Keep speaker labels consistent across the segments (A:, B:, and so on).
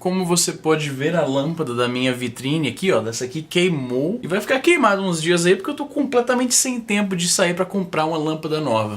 A: como você pode ver, a lâmpada da minha vitrine aqui, ó, dessa aqui queimou. E vai ficar queimado uns dias aí porque eu tô completamente sem tempo de sair pra comprar uma lâmpada nova.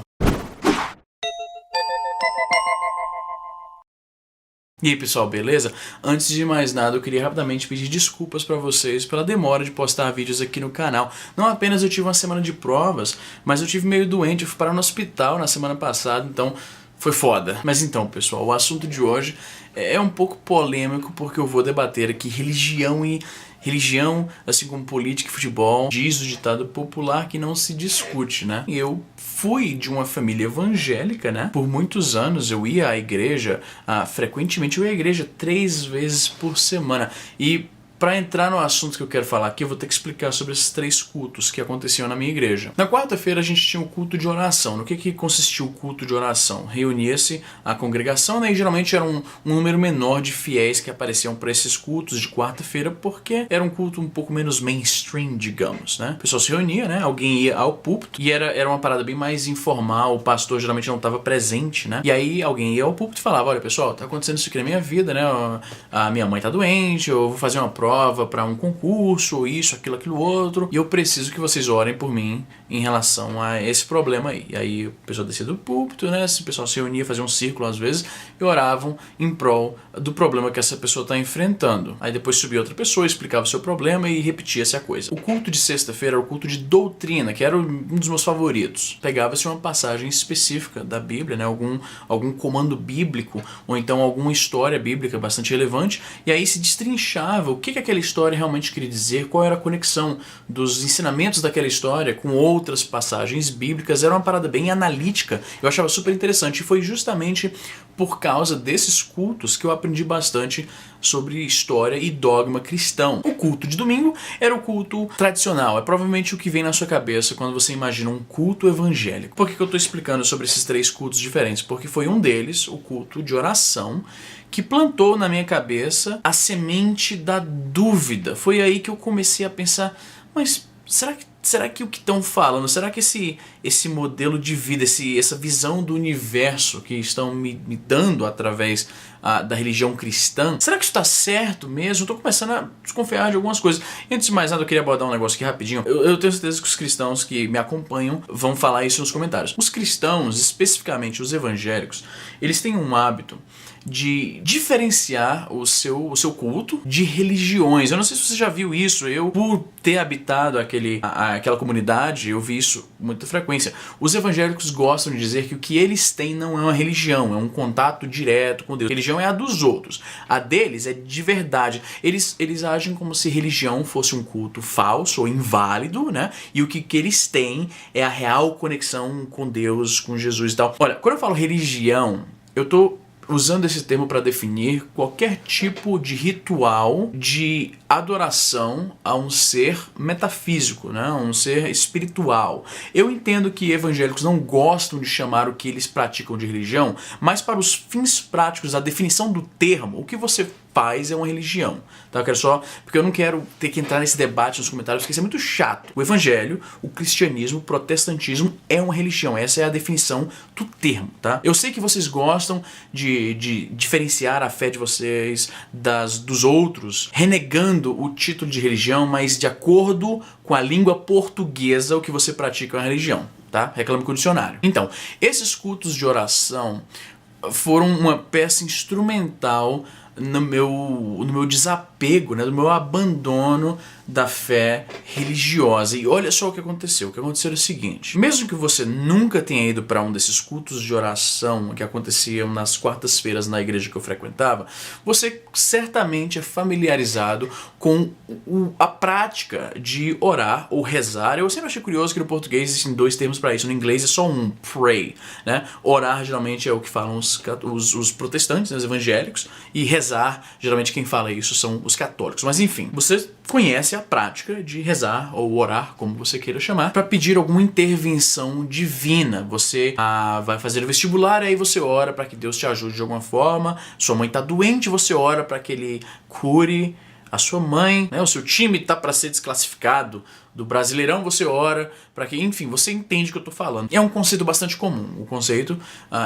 A: E aí pessoal, beleza? Antes de mais nada, eu queria rapidamente pedir desculpas pra vocês pela demora de postar vídeos aqui no canal. Não apenas eu tive uma semana de provas, mas eu tive meio doente, eu fui parar no hospital na semana passada, então foi foda. Mas então pessoal, o assunto de hoje é um pouco polêmico porque eu vou debater aqui religião, assim como política e futebol. Diz o ditado popular que não se discute, né? E eu fui de uma família evangélica, né? Por muitos anos eu ia à igreja, frequentemente eu ia à igreja 3 vezes por semana. E para entrar no assunto que eu quero falar aqui, eu vou ter que explicar sobre esses 3 cultos que aconteciam na minha igreja. Na quarta-feira a gente tinha o culto de oração. No que consistia o culto de oração? Reunia-se a congregação, né, e geralmente era um número menor de fiéis que apareciam para esses cultos de quarta-feira, porque era um culto um pouco menos mainstream, digamos, né? O pessoal se reunia, né? Alguém ia ao púlpito e era uma parada bem mais informal, o pastor geralmente não estava presente, né? E aí alguém ia ao púlpito e falava, olha pessoal, tá acontecendo isso aqui na minha vida, né? A minha mãe tá doente, eu vou fazer uma prova para um concurso, ou isso, aquilo outro, e eu preciso que vocês orem por mim em relação a esse problema aí. E aí o pessoal descia do púlpito, né? O pessoal se reunia, fazia um círculo às vezes, e oravam em prol do problema que essa pessoa está enfrentando. Aí depois subia outra pessoa, explicava o seu problema e repetia-se a coisa. O culto de sexta-feira era o culto de doutrina, que era um dos meus favoritos. Pegava-se uma passagem específica da Bíblia, né? Algum comando bíblico, ou então alguma história bíblica bastante relevante, e aí se destrinchava o que aquela história realmente queria dizer, qual era a conexão dos ensinamentos daquela história com outras passagens bíblicas. Era uma parada bem analítica, eu achava super interessante, e foi justamente por causa desses cultos que eu aprendi bastante sobre história e dogma cristão. O culto de domingo era o culto tradicional, é provavelmente o que vem na sua cabeça quando você imagina um culto evangélico. Por que eu estou explicando sobre esses 3 cultos diferentes? Porque foi um deles, o culto de oração, que plantou na minha cabeça a semente da dúvida. Foi aí que eu comecei a pensar, mas será que o que estão falando, será que esse modelo de vida, essa visão do universo que estão me dando através da religião cristã, será que isso está certo mesmo? Eu tô começando a desconfiar de algumas coisas. E antes de mais nada, eu queria abordar um negócio aqui rapidinho. Eu tenho certeza que os cristãos que me acompanham vão falar isso nos comentários. Os cristãos, especificamente os evangélicos, eles têm um hábito de diferenciar o seu culto de religiões. Eu não sei se você já viu isso, eu, por ter habitado aquela comunidade, eu vi isso com muita frequência. Os evangélicos gostam de dizer que o que eles têm não é uma religião, é um contato direto com Deus. A religião é a dos outros, a deles é de verdade. Eles agem como se religião fosse um culto falso ou inválido, né? E o que eles têm é a real conexão com Deus, com Jesus e tal. Olha, quando eu falo religião, eu tô usando esse termo para definir qualquer tipo de ritual de adoração a um ser metafísico, né? Um ser espiritual. Eu entendo que evangélicos não gostam de chamar o que eles praticam de religião, mas para os fins práticos, a definição do termo, o que você faz é uma religião, tá? Eu quero só, porque eu não quero ter que entrar nesse debate nos comentários, porque isso é muito chato. O evangelho, o cristianismo, o protestantismo é uma religião, essa é a definição do termo, tá? Eu sei que vocês gostam de diferenciar a fé de vocês dos outros, renegando o título de religião, mas de acordo com a língua portuguesa, o que você pratica é uma religião, tá? Reclame com o dicionário. Então, esses cultos de oração foram uma peça instrumental no meu desapego, né, do meu abandono da fé religiosa. E olha só o que aconteceu. O que aconteceu é o seguinte: mesmo que você nunca tenha ido para um desses cultos de oração que aconteciam nas quartas-feiras na igreja que eu frequentava, você certamente é familiarizado com a prática de orar ou rezar. Eu sempre achei curioso que no português existem 2 termos para isso, no inglês é só um, pray, né? Orar geralmente é o que falam os protestantes, né, os evangélicos, e rezar, geralmente quem fala isso são os católicos. Mas enfim, você conhece a prática de rezar ou orar, como você queira chamar, para pedir alguma intervenção divina. Você vai fazer o vestibular e aí você ora para que Deus te ajude de alguma forma. Sua mãe está doente, você ora para que Ele cure a sua mãe, né? O seu time está para ser desclassificado do Brasileirão você ora para que, enfim, você entende o que eu tô falando. É um conceito bastante comum, o conceito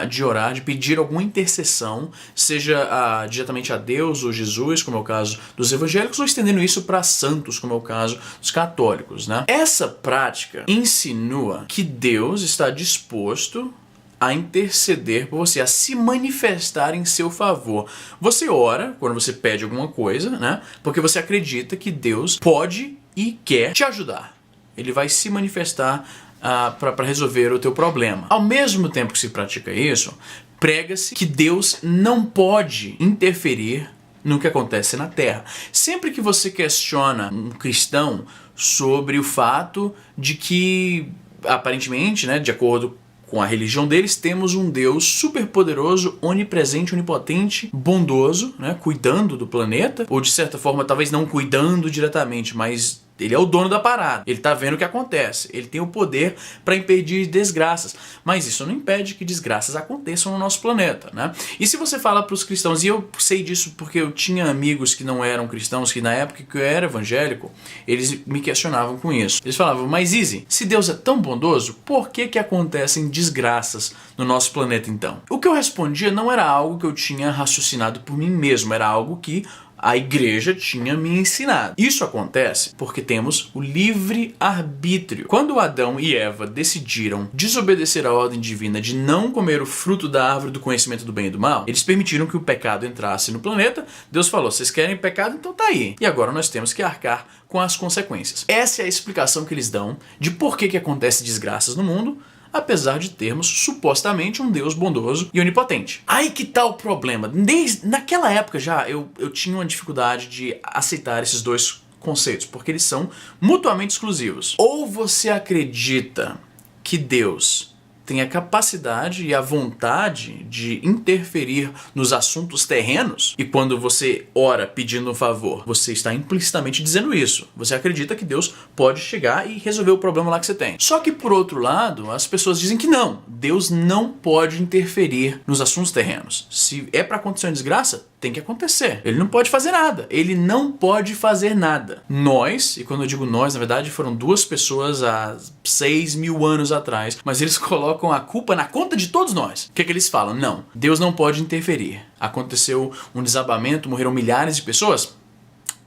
A: de orar, de pedir alguma intercessão, seja diretamente a Deus ou Jesus, como é o caso dos evangélicos, ou estendendo isso para santos, como é o caso dos católicos, né? Essa prática insinua que Deus está disposto a interceder por você, a se manifestar em seu favor. Você ora quando você pede alguma coisa, né? Porque você acredita que Deus pode e quer te ajudar. Ele vai se manifestar para resolver o teu problema. Ao mesmo tempo que se pratica isso, prega-se que Deus não pode interferir no que acontece na Terra. Sempre que você questiona um cristão sobre o fato de que, aparentemente, né, de acordo com a religião deles, temos um Deus superpoderoso, onipresente, onipotente, bondoso, né, cuidando do planeta, ou de certa forma, talvez não cuidando diretamente, mas ele é o dono da parada, ele tá vendo o que acontece, ele tem o poder para impedir desgraças, mas isso não impede que desgraças aconteçam no nosso planeta, né? E se você fala para os cristãos, e eu sei disso porque eu tinha amigos que não eram cristãos, que na época que eu era evangélico, eles me questionavam com isso. Eles falavam, mas Izzy, se Deus é tão bondoso, por que acontecem desgraças no nosso planeta então? O que eu respondia não era algo que eu tinha raciocinado por mim mesmo, era algo que a igreja tinha me ensinado. Isso acontece porque temos o livre-arbítrio. Quando Adão e Eva decidiram desobedecer a ordem divina de não comer o fruto da árvore do conhecimento do bem e do mal, eles permitiram que o pecado entrasse no planeta. Deus falou, vocês querem pecado? Então tá aí. E agora nós temos que arcar com as consequências. Essa é a explicação que eles dão de por que acontece desgraças no mundo, apesar de termos supostamente um Deus bondoso e onipotente. Aí que tá o problema. Naquela época já eu tinha uma dificuldade de aceitar esses dois conceitos, porque eles são mutuamente exclusivos. Ou você acredita que Deus tem a capacidade e a vontade de interferir nos assuntos terrenos, e quando você ora pedindo um favor, você está implicitamente dizendo isso. Você acredita que Deus pode chegar e resolver o problema lá que você tem. Só que, por outro lado, as pessoas dizem que não. Deus não pode interferir nos assuntos terrenos. Se é para acontecer uma desgraça, tem que acontecer. Ele não pode fazer nada. Ele não pode fazer nada. Nós, e quando eu digo nós, na verdade foram duas pessoas há 6.000 anos atrás, mas eles colocam a culpa na conta de todos nós. O que é que eles falam? Não, Deus não pode interferir. Aconteceu um desabamento, morreram milhares de pessoas?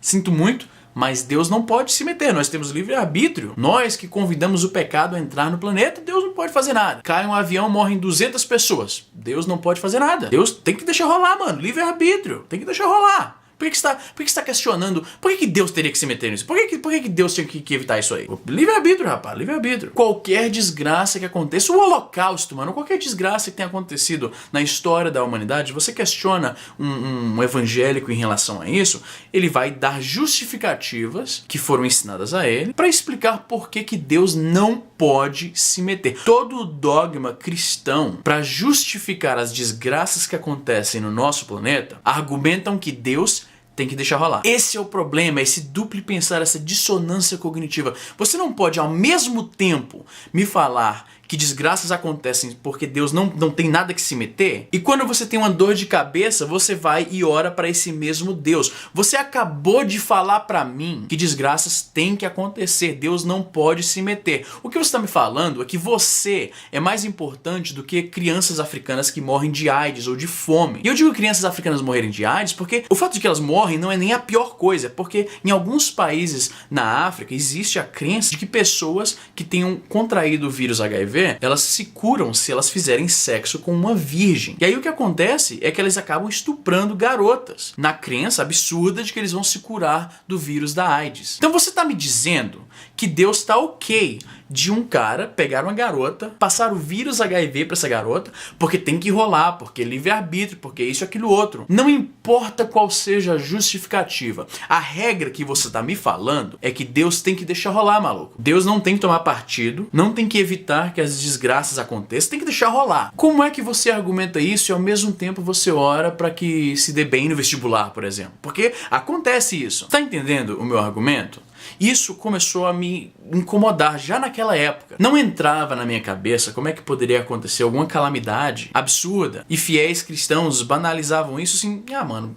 A: Sinto muito, mas Deus não pode se meter. Nós temos livre-arbítrio. Nós que convidamos o pecado a entrar no planeta, Deus não pode fazer nada. Cai um avião, morrem 200 pessoas. Deus não pode fazer nada. Deus tem que deixar rolar, mano. Livre-arbítrio. Tem que deixar rolar. Por que você está questionando? Por que Deus teria que se meter nisso? Por que Deus tinha que evitar isso aí? Livre-arbítrio, rapaz. Livre-arbítrio. Qualquer desgraça que aconteça, o Holocausto, mano, qualquer desgraça que tenha acontecido na história da humanidade, você questiona um evangélico em relação a isso, ele vai dar justificativas que foram ensinadas a ele para explicar por que Deus não pode se meter. Todo o dogma cristão, para justificar as desgraças que acontecem no nosso planeta, argumentam que Deus tem que deixar rolar. Esse é o problema, esse duplo pensar, essa dissonância cognitiva. Você não pode ao mesmo tempo me falar que desgraças acontecem porque Deus não tem nada que se meter, e quando você tem uma dor de cabeça, você vai e ora para esse mesmo Deus. Você acabou de falar para mim que desgraças têm que acontecer, Deus não pode se meter. O que você está me falando é que você é mais importante do que crianças africanas que morrem de AIDS ou de fome. E eu digo crianças africanas morrerem de AIDS porque o fato de que elas morrem não é nem a pior coisa, porque em alguns países na África existe a crença de que pessoas que tenham contraído o vírus HIV, elas se curam se elas fizerem sexo com uma virgem. E aí o que acontece é que elas acabam estuprando garotas, na crença absurda de que eles vão se curar do vírus da AIDS. Então você está me dizendo que Deus está ok de um cara pegar uma garota, passar o vírus HIV para essa garota, porque tem que rolar, porque é livre-arbítrio, porque isso, aquilo, outro. Não importa qual seja a justificativa. A regra que você está me falando é que Deus tem que deixar rolar, maluco. Deus não tem que tomar partido, não tem que evitar que as desgraças aconteçam, tem que deixar rolar. Como é que você argumenta isso e ao mesmo tempo você ora para que se dê bem no vestibular, por exemplo? Porque acontece isso. Tá entendendo o meu argumento? Isso começou a me incomodar já naquela época. Não entrava na minha cabeça como é que poderia acontecer alguma calamidade absurda e fiéis cristãos banalizavam isso assim, mano,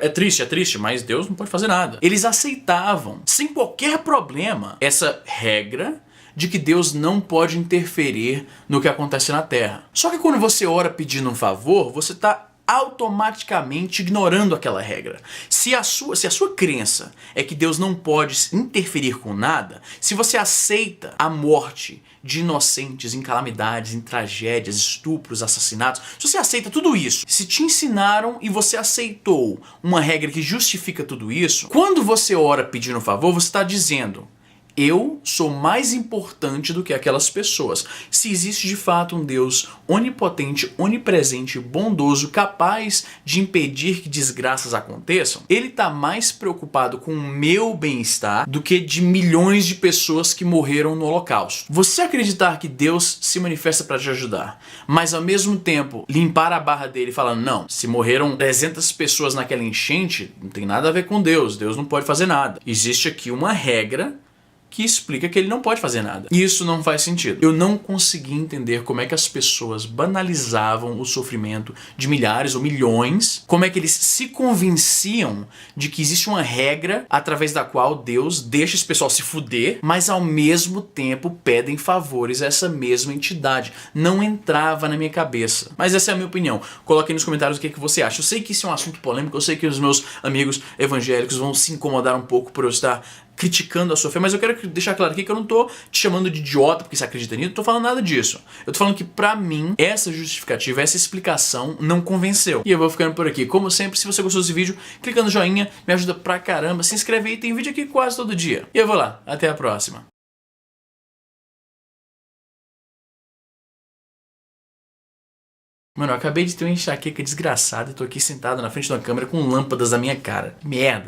A: é triste, mas Deus não pode fazer nada. Eles aceitavam, sem qualquer problema, essa regra de que Deus não pode interferir no que acontece na Terra. Só que quando você ora pedindo um favor, você está automaticamente ignorando aquela regra. Se a sua crença é que Deus não pode interferir com nada, se você aceita a morte de inocentes em calamidades, em tragédias, estupros, assassinatos, se você aceita tudo isso, se te ensinaram e você aceitou uma regra que justifica tudo isso, quando você ora pedindo um favor, você está dizendo: eu sou mais importante do que aquelas pessoas. Se existe de fato um Deus onipotente, onipresente, bondoso, capaz de impedir que desgraças aconteçam, ele está mais preocupado com o meu bem-estar do que de milhões de pessoas que morreram no Holocausto. Você acreditar que Deus se manifesta para te ajudar, mas ao mesmo tempo limpar a barra dele falando, não, se morreram 300 pessoas naquela enchente, não tem nada a ver com Deus, Deus não pode fazer nada. Existe aqui uma regra que explica que ele não pode fazer nada. E isso não faz sentido. Eu não consegui entender como é que as pessoas banalizavam o sofrimento de milhares ou milhões, como é que eles se convenciam de que existe uma regra através da qual Deus deixa esse pessoal se fuder, mas ao mesmo tempo pedem favores a essa mesma entidade. Não entrava na minha cabeça. Mas essa é a minha opinião. Coloque aí nos comentários o que você acha. Eu sei que isso é um assunto polêmico, eu sei que os meus amigos evangélicos vão se incomodar um pouco por eu estar criticando a sua fé, mas eu quero deixar claro aqui que eu não tô te chamando de idiota porque você acredita nisso, não tô falando nada disso. Eu tô falando que pra mim, essa justificativa, essa explicação não convenceu. E eu vou ficando por aqui. Como sempre, se você gostou desse vídeo, clica no joinha, me ajuda pra caramba, se inscreve aí, tem vídeo aqui quase todo dia. E eu vou lá, até a próxima. Mano, eu acabei de ter uma enxaqueca desgraçada e tô aqui sentado na frente de uma câmera com lâmpadas na minha cara. Merda.